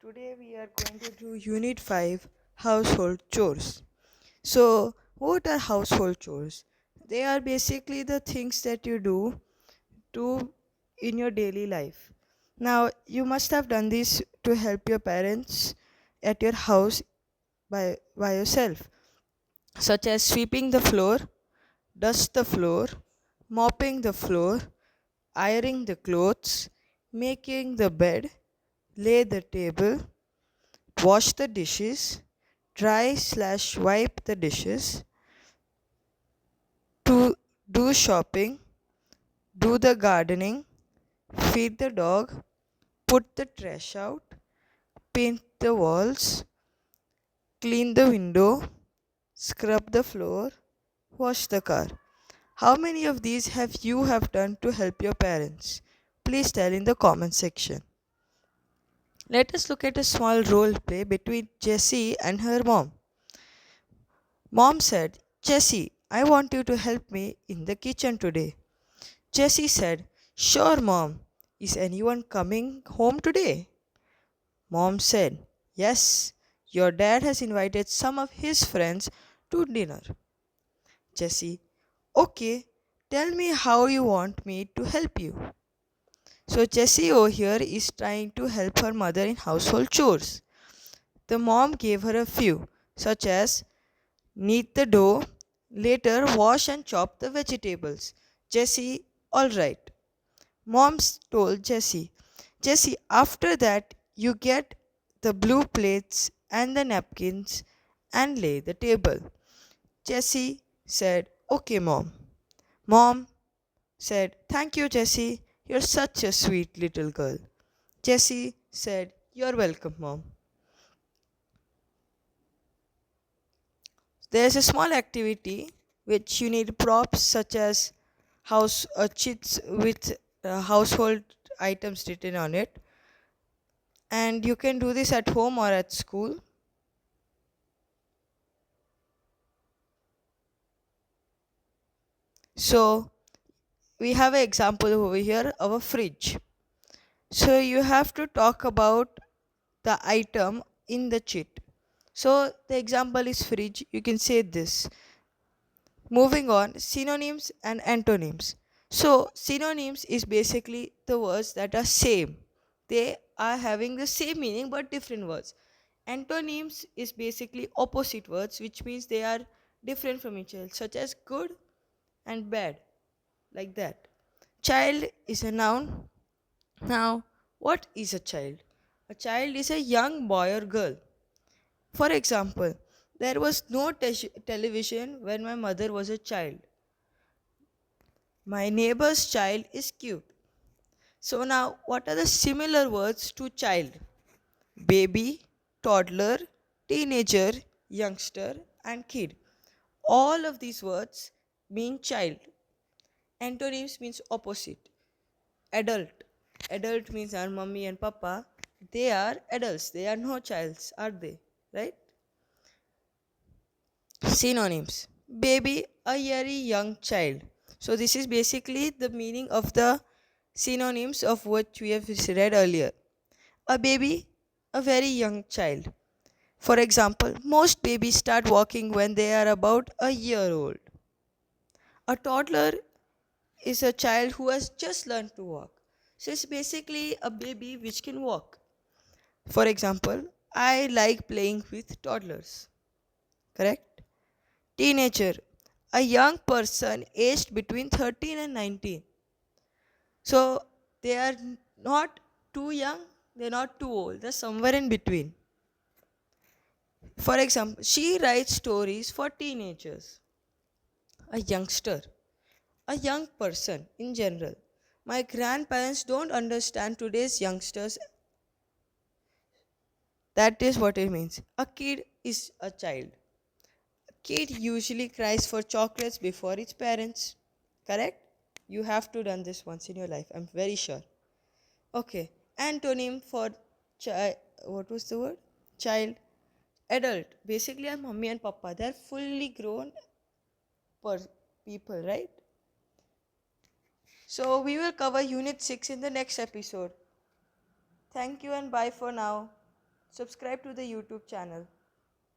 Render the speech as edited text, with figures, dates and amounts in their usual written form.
Today we are going to do Unit 5 Household Chores. So, what are household chores? They are basically the things that you do in your daily life. Now, you must have done this to help your parents at your house by yourself, such as sweeping the floor, dust the floor, mopping the floor, ironing the clothes, making the bed, lay the table, wash the dishes, dry/wipe the dishes, to do shopping, do the gardening, feed the dog, put the trash out, paint the walls, clean the window, scrub the floor, wash the car. How many of these have done to help your parents? Please tell in the comment section. Let us look at a small role play between Jessie and her mom. Mom said, "Jessie, I want you to help me in the kitchen today." Jessie said, "Sure, Mom. Is anyone coming home today?" Mom said, "Yes, your dad has invited some of his friends to dinner." Jessie, "Okay, tell me how you want me to help you." So Jessie over here is trying to help her mother in household chores. The mom gave her a few, such as knead the dough, later wash and chop the vegetables. Jessie, all right. Mom told Jessie, "Jessie, after that you get the blue plates and the napkins and lay the table." Jessie said, "Okay, Mom." Mom said, "Thank you, Jessie. You're such a sweet little girl." Jessie said, "You're welcome, Mom." There's a small activity which you need props such as house chits with household items written on it, and you can do this at home or at school. So we have an example over here of a fridge. So you have to talk about the item in the chit. So the example is fridge. You can say this. Moving on, synonyms and antonyms. So synonyms is basically the words that are same. They are having the same meaning but different words. Antonyms is basically opposite words, which means they are different from each other, such as good and bad, like that. Child is a noun. Now, what is a child? A child is a young boy or girl. For example, there was no television when my mother was a child. My neighbor's child is cute. So, now what are the similar words to child? Baby, toddler, teenager, youngster, and kid. All of these words mean child. Antonyms means opposite. Adult. Adult means our mummy and papa. They are adults. They are no childs, are they? Right? Synonyms. Baby, a very young child. So this is basically the meaning of the synonyms of what we have read earlier. A baby, a very young child. For example, most babies start walking when they are about a year old. A toddler is a child who has just learned to walk. So it's basically a baby which can walk. For example, I like playing with toddlers. Correct? Teenager, a young person aged between 13 and 19. So they are not too young, they're not too old, they're somewhere in between. For example, she writes stories for teenagers. A youngster, a young person in general. My grandparents don't understand today's youngsters. That is what it means. A kid is a child. A kid usually cries for chocolates before its parents. Correct? You have to done this once in your life, I'm very sure. Okay. Antonym for child. What was the word? Child. Adult. Basically, our mummy and papa. They are fully grown people, right? So we will cover Unit 6 in the next episode. Thank you and bye for now. Subscribe to the YouTube channel.